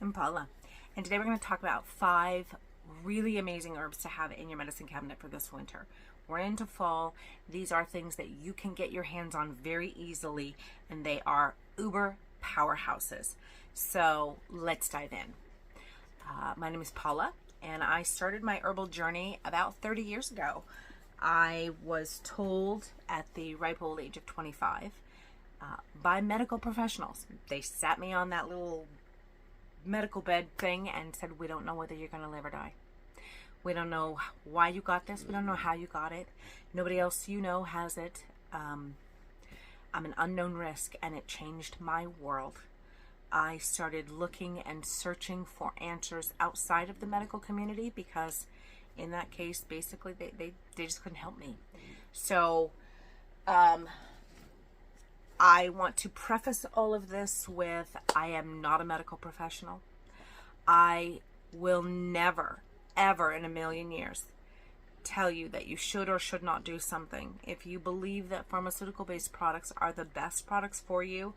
I'm Paula, and today we're going to talk about 5 really amazing herbs to have in your medicine cabinet for this winter. We're into fall. These are things that you can get your hands on very easily, and they are uber powerhouses. So let's dive in. My name is Paula, and I started my herbal journey about 30 years ago. I was told at the ripe old age of 25 by medical professionals. They sat me on that little medical bed thing and said, we don't know whether you're going to live or die. We don't know why you got this. We don't know how you got it. Nobody else you know has it. I'm an unknown risk, and it changed my world. I started looking and searching for answers outside of the medical community because in that case, basically, they just couldn't help me. So I want to preface all of this with, I am not a medical professional. I will never, ever in a million years tell you that you should or should not do something. If you believe that pharmaceutical-based products are the best products for you,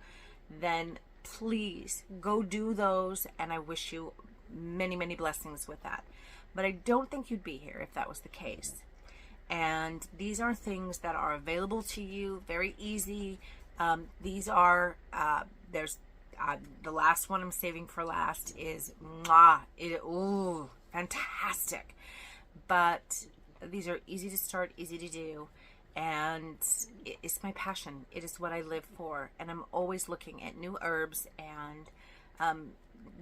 then please go do those, and I wish you many, many blessings with that. But I don't think you'd be here if that was the case. And these are things that are available to you, very easy. These are, there's the last one I'm saving for last is, ooh, fantastic. But these are easy to start, easy to do. And it's my passion. It is what I live for. And I'm always looking at new herbs. And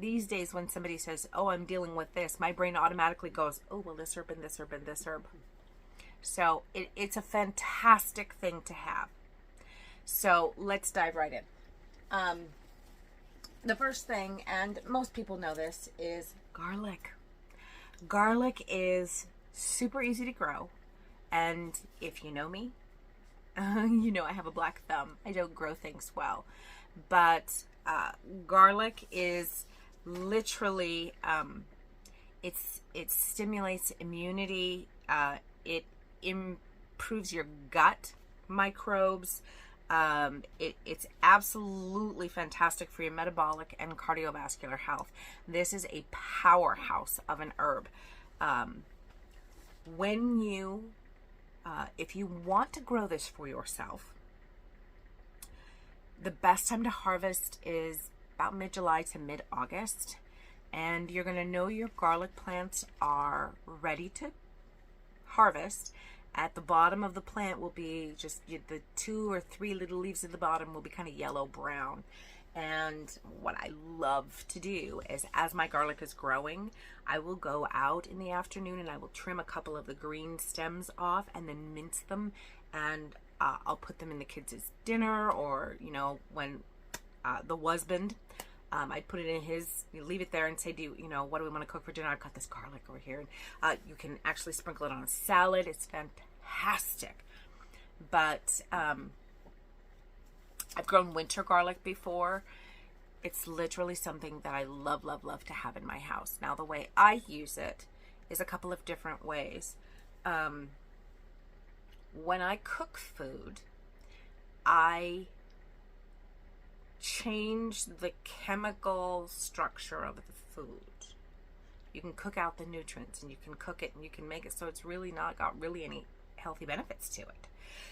these days when somebody says, oh, I'm dealing with this, my brain automatically goes, oh, well, this herb and this herb and this herb. So it's a fantastic thing to have. So let's dive right in. The first thing, and most people know this, is garlic. Garlic is super easy to grow. And if you know me, you know I have a black thumb. I don't grow things well. But garlic is literally, it stimulates immunity. It improves your gut microbes. It's absolutely fantastic for your metabolic and cardiovascular health. This is a powerhouse of an herb. When you, if you want to grow this for yourself, the best time to harvest is about mid-July to mid-August, and you're going to know your garlic plants are ready to harvest. At the bottom of the plant will be just the 2 or 3 little leaves at the bottom will be kind of yellow-brown. And what I love to do is, as my garlic is growing, I will go out in the afternoon and I will trim a couple of the green stems off and then mince them, and I'll put them in the kids' dinner, or, you know, when the husband, I'd put it in his, leave it there and say, what do we want to cook for dinner? I've got this garlic over here. And you can actually sprinkle it on a salad. It's fantastic. But I've grown winter garlic before. It's literally something that I love, love, love to have in my house. Now, the way I use it is a couple of different ways. When I cook food, I change the chemical structure of the food. You can cook out the nutrients, and you can cook it, and you can make it so it's really not got really any healthy benefits to it.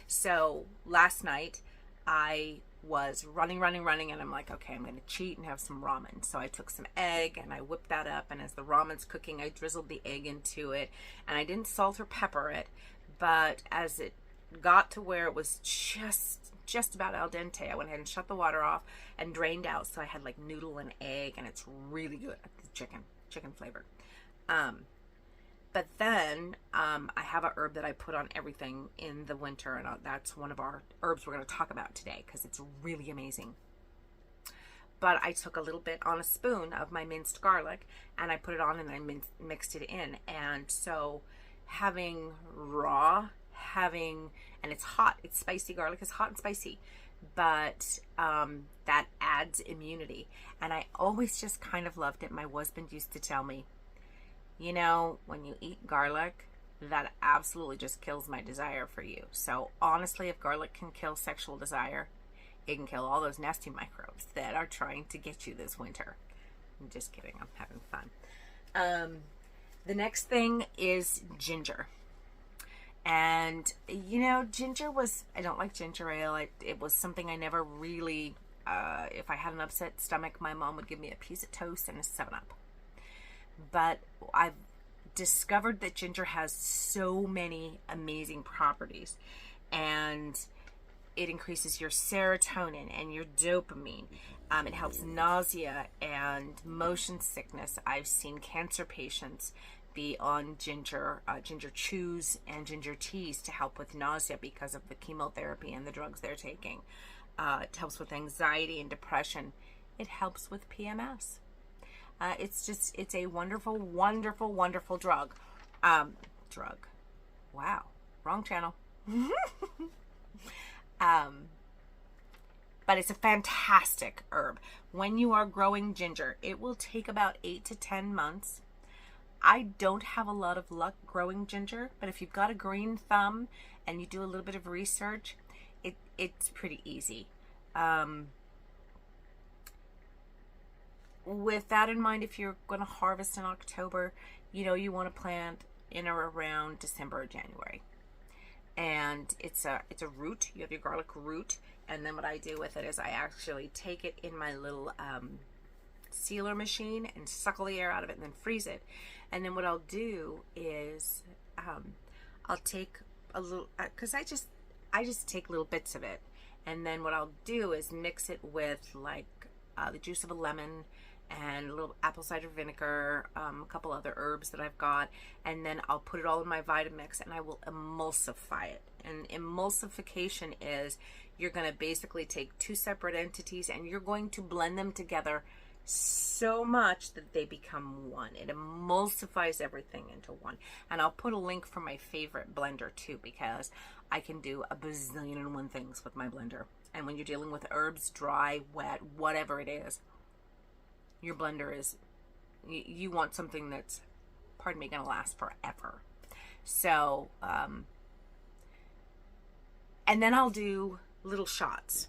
So last night I was running, and I'm like, okay, I'm going to cheat and have some ramen. So I took some egg and I whipped that up, and as the ramen's cooking, I drizzled the egg into it, and I didn't salt or pepper it, but as it got to where it was just about al dente, I went ahead and shut the water off and drained out, so I had like noodle and egg, and it's really good. Chicken flavor. But then I have a herb that I put on everything in the winter, and that's one of our herbs we're going to talk about today because it's really amazing. But I took a little bit on a spoon of my minced garlic, and I put it on, and I mixed it in. And so having raw, and it's hot, it's spicy. Garlic is hot and spicy, but that adds immunity. And I always just kind of loved it. My husband used to tell me, you know, when you eat garlic, that absolutely just kills my desire for you. So honestly, if garlic can kill sexual desire, it can kill all those nasty microbes that are trying to get you this winter. I'm just kidding. I'm having fun. The next thing is ginger. And, you know, ginger was, I don't like ginger ale. It was something I never really, if I had an upset stomach, my mom would give me a piece of toast and a 7-Up. But I've discovered that ginger has so many amazing properties. And it increases your serotonin and your dopamine. It helps nausea and motion sickness. I've seen cancer patients be on ginger chews and ginger teas to help with nausea because of the chemotherapy and the drugs they're taking. It helps with anxiety and depression. It helps with PMS. It's a wonderful, wonderful, wonderful drug. Wow, wrong channel. But it's a fantastic herb. When you are growing ginger, it will take about 8 to 10 months. I don't have a lot of luck growing ginger, but if you've got a green thumb and you do a little bit of research, it's pretty easy. With that in mind, if you're going to harvest in October, you know, you want to plant in or around December or January. And it's a root. You have your garlic root, and then what I do with it is I actually take it in my little sealer machine and suckle the air out of it and then freeze it. And then what I'll do is I'll take a little, because I just take little bits of it, and then what I'll do is mix it with like the juice of a lemon and a little apple cider vinegar, a couple other herbs that I've got, and then I'll put it all in my Vitamix and I will emulsify it. And emulsification is you're going to basically take two separate entities and you're going to blend them together so much that they become one. It emulsifies everything into one. And I'll put a link for my favorite blender too, because I can do a bazillion and one things with my blender. And when you're dealing with herbs, dry, wet, whatever it is, your blender is, you want something that's, pardon me, gonna last forever. So, and then I'll do little shots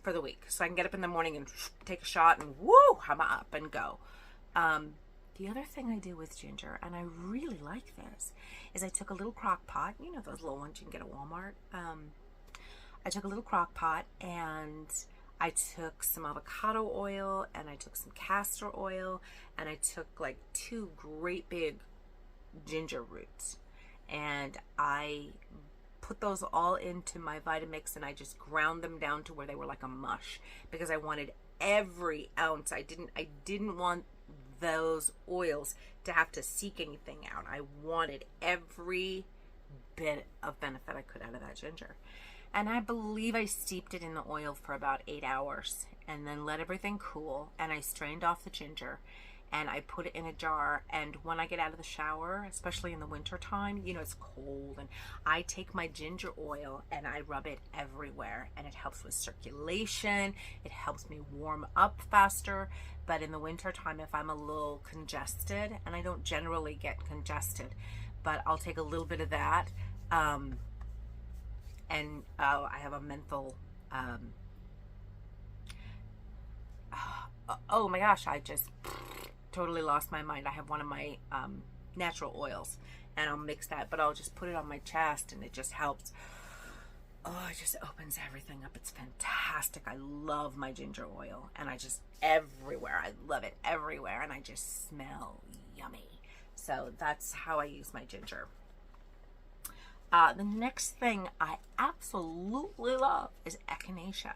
for the week. So I can get up in the morning and take a shot and woo, I'm up and go. The other thing I do with ginger, and I really like this, is I took a little crock pot, you know those little ones you can get at Walmart. I took a little crock pot and I took some avocado oil and I took some castor oil and I took like 2 great big ginger roots and I put those all into my Vitamix and I just ground them down to where they were like a mush, because I wanted every ounce. I didn't want those oils to have to seek anything out. I wanted every bit of benefit I could out of that ginger. And I believe I steeped it in the oil for about 8 hours and then let everything cool, and I strained off the ginger and I put it in a jar. And when I get out of the shower, especially in the winter time, you know, it's cold, and I take my ginger oil and I rub it everywhere, and it helps with circulation. It helps me warm up faster. But in the winter time, if I'm a little congested, and I don't generally get congested, but I'll take a little bit of that. And I have a menthol, oh my gosh, I just totally lost my mind. I have one of my natural oils, and I'll mix that, but I'll just put it on my chest, and it just helps. Oh, it just opens everything up. It's fantastic. I love my ginger oil, and I just, everywhere, I love it everywhere, and I just smell yummy. So that's how I use my ginger. The next thing I absolutely love is echinacea.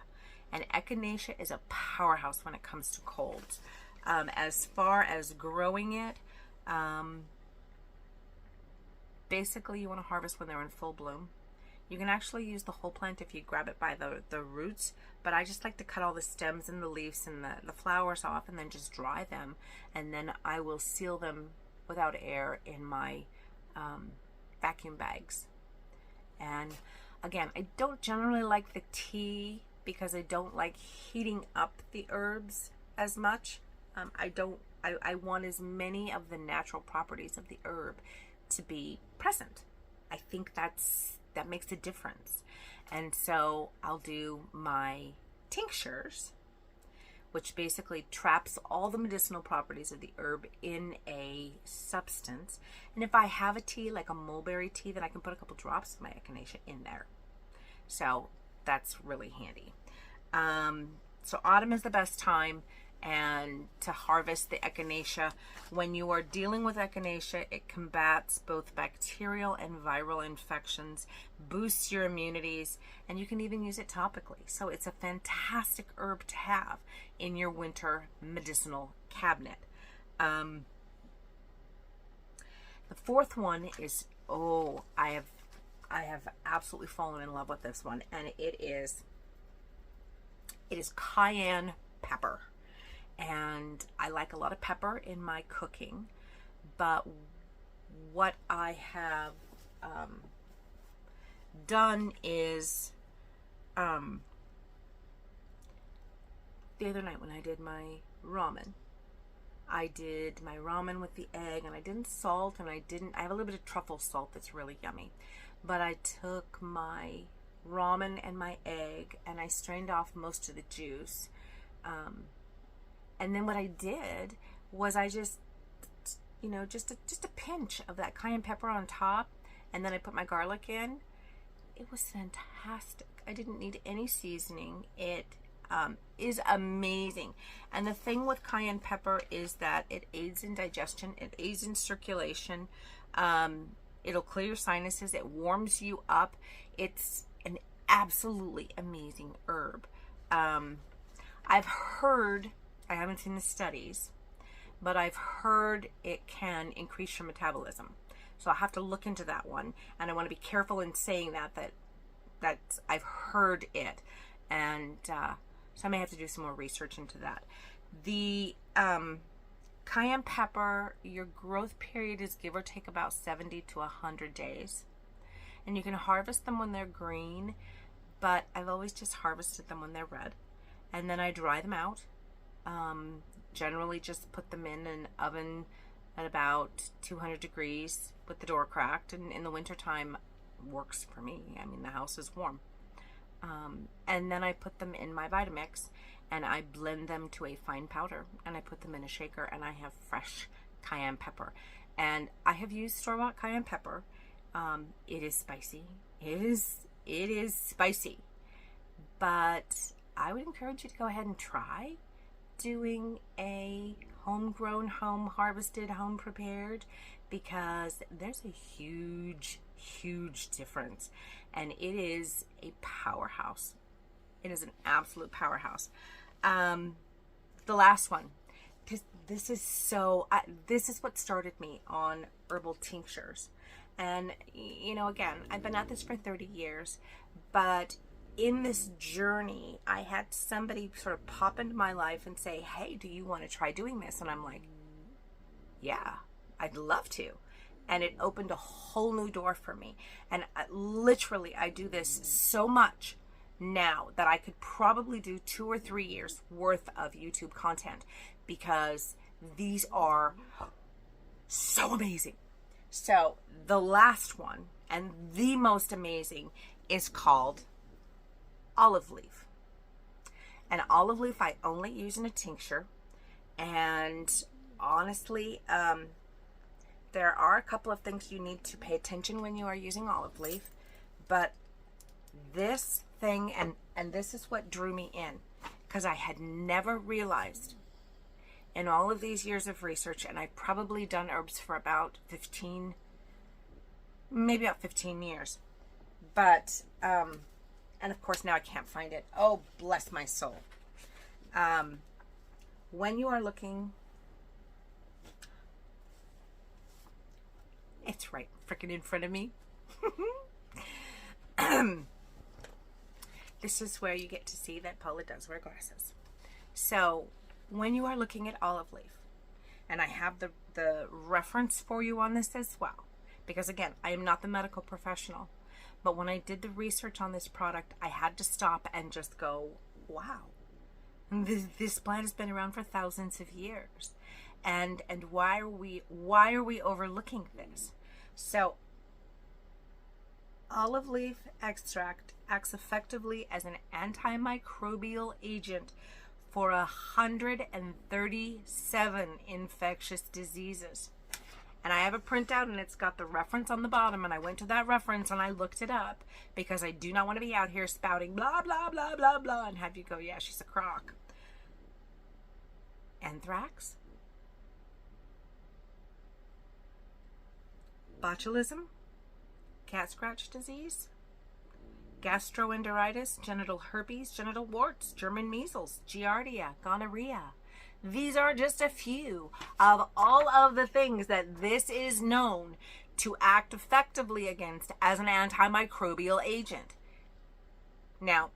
And echinacea is a powerhouse when it comes to colds. As far as growing it, basically you want to harvest when they're in full bloom. You can actually use the whole plant if you grab it by the roots, but I just like to cut all the stems and the leaves and the flowers off and then just dry them. And then I will seal them without air in my vacuum bags. And again, I don't generally like the tea because I don't like heating up the herbs as much. I want as many of the natural properties of the herb to be present. I think that makes a difference. And so I'll do my tinctures which basically traps all the medicinal properties of the herb in a substance. And if I have a tea, like a mulberry tea, then I can put a couple drops of my echinacea in there. So that's really handy. So autumn is the best time and to harvest the echinacea. When you are dealing with echinacea, it combats both bacterial and viral infections, boosts your immunities, and you can even use it topically. So it's a fantastic herb to have in your winter medicinal cabinet. The fourth one is, I have absolutely fallen in love with this one, and it is cayenne pepper. And I like a lot of pepper in my cooking, but what I have done is the other night when I did my ramen, I did my ramen with the egg, and I didn't salt, and I have a little bit of truffle salt that's really yummy, but I took my ramen and my egg and I strained off most of the juice. And then what I did was I just, just a pinch of that cayenne pepper on top, and then I put my garlic in. It was fantastic. I didn't need any seasoning. It is amazing. And the thing with cayenne pepper is that it aids in digestion. It aids in circulation. It'll clear your sinuses. It warms you up. It's an absolutely amazing herb. I've heard, I haven't seen the studies, but I've heard it can increase your metabolism. So I'll have to look into that one. And I want to be careful in saying that I've heard it. And so I may have to do some more research into that. The cayenne pepper, your growth period is give or take about 70 to 100 days. And you can harvest them when they're green, but I've always just harvested them when they're red. And then I dry them out. Generally just put them in an oven at about 200 degrees with the door cracked, and in the wintertime works for me. I mean, the house is warm. And then I put them in my Vitamix and I blend them to a fine powder, and I put them in a shaker, and I have fresh cayenne pepper. And I have used store-bought cayenne pepper. It is spicy. It is spicy. But I would encourage you to go ahead and try doing a homegrown, home harvested, home prepared, because there's a huge difference, and it is a powerhouse. It is an absolute powerhouse. The last one, because this is what started me on herbal tinctures. And again, I've been at this for 30 years, but in this journey, I had somebody sort of pop into my life and say, hey, do you want to try doing this? And I'm like, yeah, I'd love to. And it opened a whole new door for me. And literally, I do this so much now that I could probably do 2 or 3 years worth of YouTube content, because these are so amazing. So the last one, and the most amazing, is called olive leaf. And olive leaf I only use in a tincture. And honestly, there are a couple of things you need to pay attention when you are using olive leaf. But this thing, and this is what drew me in, because I had never realized in all of these years of research, and I've probably done herbs for about 15 years. But, and of course now I can't find it. Oh, bless my soul. When you are looking, it's right freaking in front of me. This is where you get to see that Paula does wear glasses. So when you are looking at olive leaf, and I have the reference for you on this as well, because again, I am not the medical professional, but when I did the research on this product, I had to stop and just go, wow, this plant has been around for thousands of years. And why are we overlooking this? So olive leaf extract acts effectively as an antimicrobial agent for 137 infectious diseases. And I have a printout and it's got the reference on the bottom, and I went to that reference and I looked it up because I do not want to be out here spouting blah, blah, blah, blah, blah, and have you go, yeah, she's a crock. Anthrax, botulism, cat scratch disease, gastroenteritis, genital herpes, genital warts, German measles, giardia, gonorrhea. These are just a few of all of the things that this is known to act effectively against as an antimicrobial agent. Now,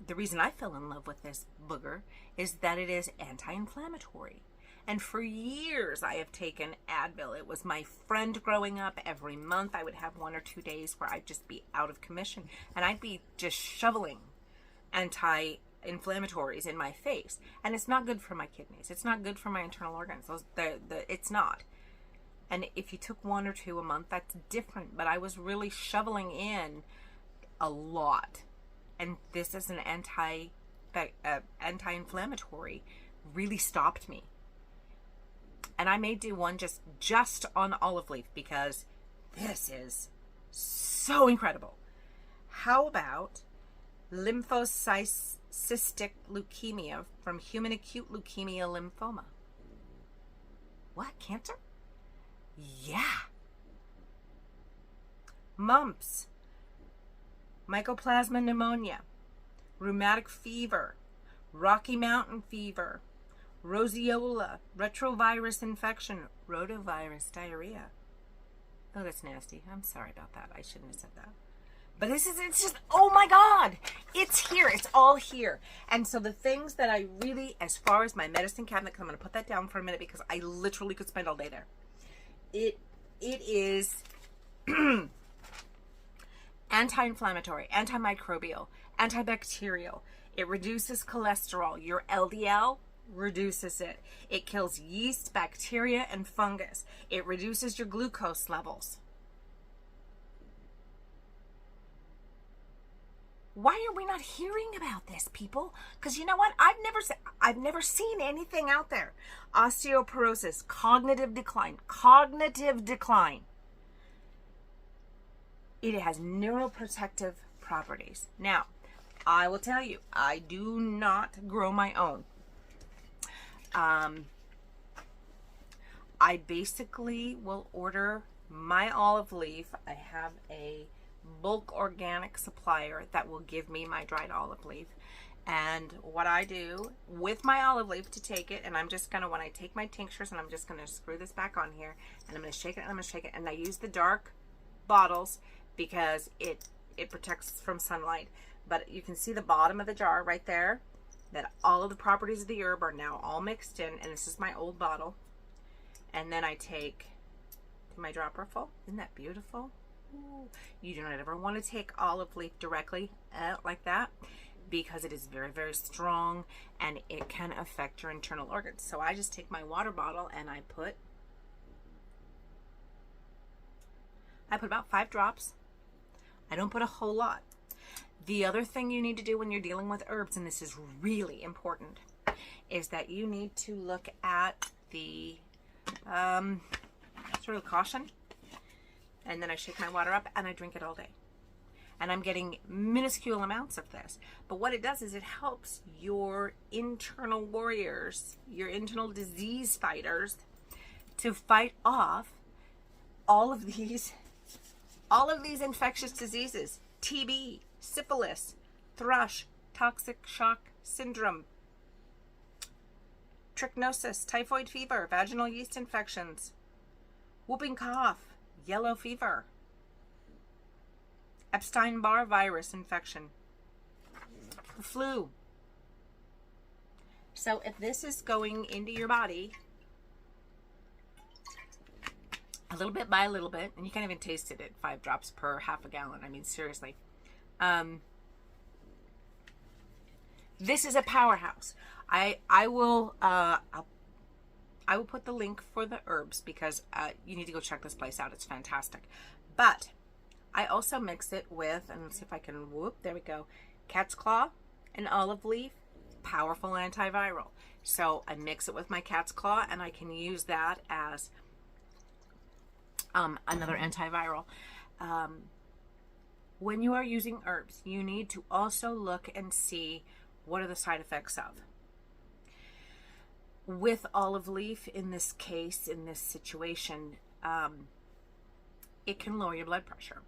the reason I fell in love with this booger is that it is anti-inflammatory. And for years I have taken Advil. It was my friend growing up. Every month I would have 1 or 2 days where I'd just be out of commission and I'd be just shoveling anti-inflammatories in my face. And it's not good for my kidneys. It's not good for my internal organs. It's not. And if you took 1 or 2 a month, that's different. But I was really shoveling in a lot. And this is an anti-inflammatory really stopped me. And I may do one just on olive leaf because this is so incredible. How about lymphocytic leukemia from human acute leukemia lymphoma? What? Cancer? Yeah. Mumps, mycoplasma pneumonia, rheumatic fever, Rocky Mountain fever, roseola, retrovirus infection, rotavirus diarrhea. Oh, that's nasty. I'm sorry about that. I shouldn't have said that. But it's just, oh my God, it's here. It's all here. And so the things that I really, as far as my medicine cabinet, 'cause I'm going to put that down for a minute because I literally could spend all day there. It is anti-inflammatory, antimicrobial, antibacterial. It reduces cholesterol. Your LDL reduces it. It kills yeast, bacteria, and fungus. It reduces your glucose levels. Why are we not hearing about this, people? Because you know what? I've never seen anything out there. Osteoporosis, cognitive decline. It has neuroprotective properties. Now, I will tell you, I do not grow my own. I basically will order my olive leaf. I have a bulk organic supplier that will give me my dried olive leaf. And what I do with my olive leaf to take it, and I'm just going to, when I take my tinctures, and I'm just going to screw this back on here, and I'm going to shake it, and I'm going to shake it, and I use the dark bottles because it protects from sunlight. But you can see the bottom of the jar right there, that all of the properties of the herb are now all mixed in, and this is my old bottle. And then I take my dropper full. Isn't that beautiful? Ooh. You do not ever want to take olive leaf directly like that because it is very, very strong and it can affect your internal organs. So I just take my water bottle and I put about 5 drops. I don't put a whole lot. The other thing you need to do when you're dealing with herbs, and this is really important, is that you need to look at the sort of caution. And then I shake my water up and I drink it all day. And I'm getting minuscule amounts of this. But what it does is it helps your internal warriors, your internal disease fighters, to fight off all of these infectious diseases. TB, syphilis, thrush, toxic shock syndrome, trichinosis, typhoid fever, vaginal yeast infections, whooping cough, yellow fever, Epstein-Barr virus infection, the flu. So if this is going into your body a little bit by a little bit, and you can't even taste it at 5 drops per half a gallon. I mean, seriously. This is a powerhouse. I will put the link for the herbs because you need to go check this place out. It's fantastic. But I also mix it with, and let's see if I can, there we go, cat's claw, an olive leaf, powerful antiviral. So I mix it with my cat's claw, and I can use that as another antiviral. When you are using herbs, you need to also look and see what are the side effects of. With olive leaf, in this case, in this situation, it can lower your blood pressure.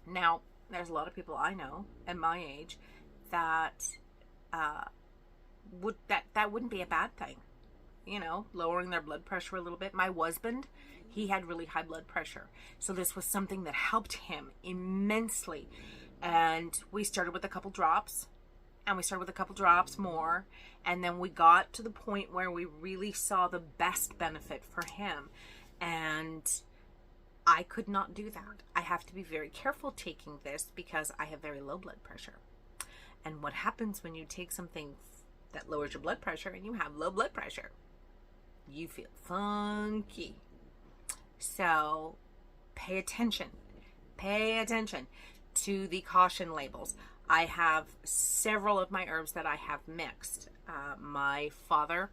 Now, there's a lot of people I know at my age that wouldn't be a bad thing, you know, lowering their blood pressure a little bit. My husband, he had really high blood pressure, so this was something that helped him immensely. And we started with a couple drops, and we started with a couple drops more, and then we got to the point where we really saw the best benefit for him. And I could not do that. I have to be very careful taking this because I have very low blood pressure. And what happens when you take something that lowers your blood pressure and you have low blood pressure? You feel funky. So pay attention. Pay attention to the caution labels. I have several of my herbs that I have mixed. My father,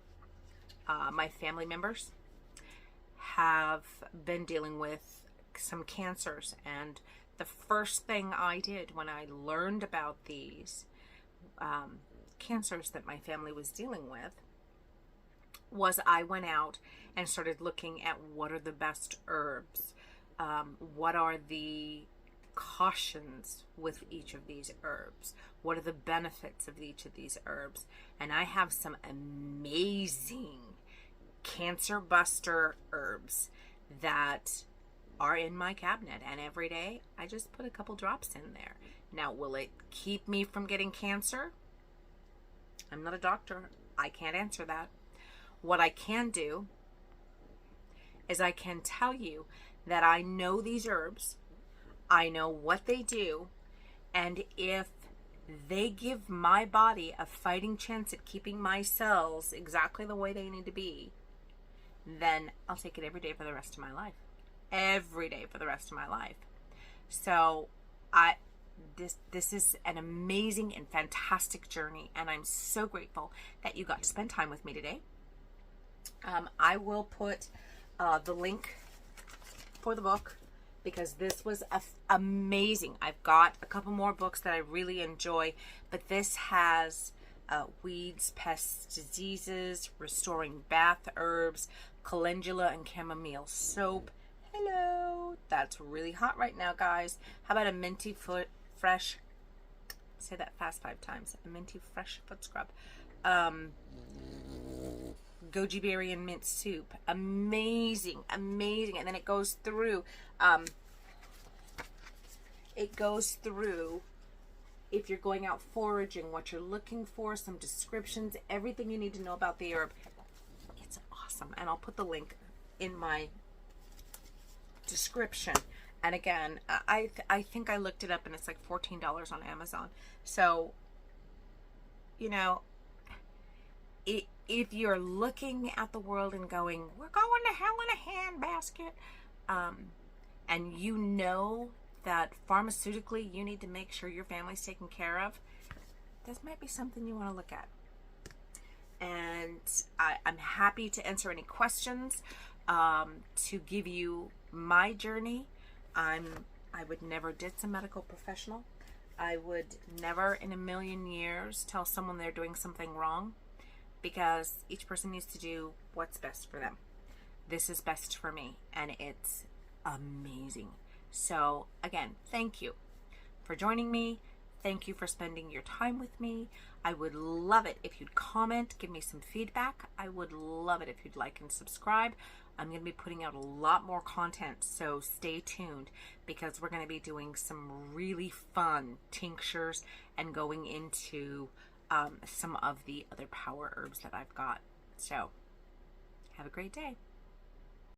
my family members have been dealing with some cancers, and the first thing I did when I learned about these cancers that my family was dealing with was I went out and started looking at what are the best herbs, what are the cautions with each of these herbs, what are the benefits of each of these herbs. And I have some amazing cancer buster herbs that are in my cabinet, and every day I just put a couple drops in there. Now, will it keep me from getting cancer? I'm not a doctor. I can't answer that. What I can do is I can tell you that I know these herbs, I know what they do, and if they give my body a fighting chance at keeping my cells exactly the way they need to be, then I'll take it every day for the rest of my life. Every day for the rest of my life. So this is an amazing and fantastic journey, and I'm so grateful that you got to spend time with me today. I will put the link for the book because this was amazing. I've got a couple more books that I really enjoy, but this has weeds, pests, diseases, restoring bath herbs, calendula, and chamomile soap. Hello, that's really hot right now, guys. How about a minty fresh, say that fast 5 times, a minty fresh foot scrub, goji berry and mint soup. Amazing, amazing. And then it goes through if you're going out foraging, what you're looking for, some descriptions, everything you need to know about the herb. It's awesome. And I'll put the link in my description. And again, I think I looked it up and it's like $14 on Amazon. So, you know, if you're looking at the world and going, we're going to hell in a handbasket, and you know that pharmaceutically you need to make sure your family's taken care of, this might be something you want to look at. And I'm happy to answer any questions, to give you my journey. I would never ditch a medical professional. I would never in a million years tell someone they're doing something wrong, because each person needs to do what's best for them. This is best for me, and it's amazing. So again, thank you for joining me. Thank you for spending your time with me. I would love it if you'd comment, give me some feedback. I would love it if you'd like and subscribe. I'm going to be putting out a lot more content, so stay tuned, because we're going to be doing some really fun tinctures and going into some of the other power herbs that I've got. So have a great day.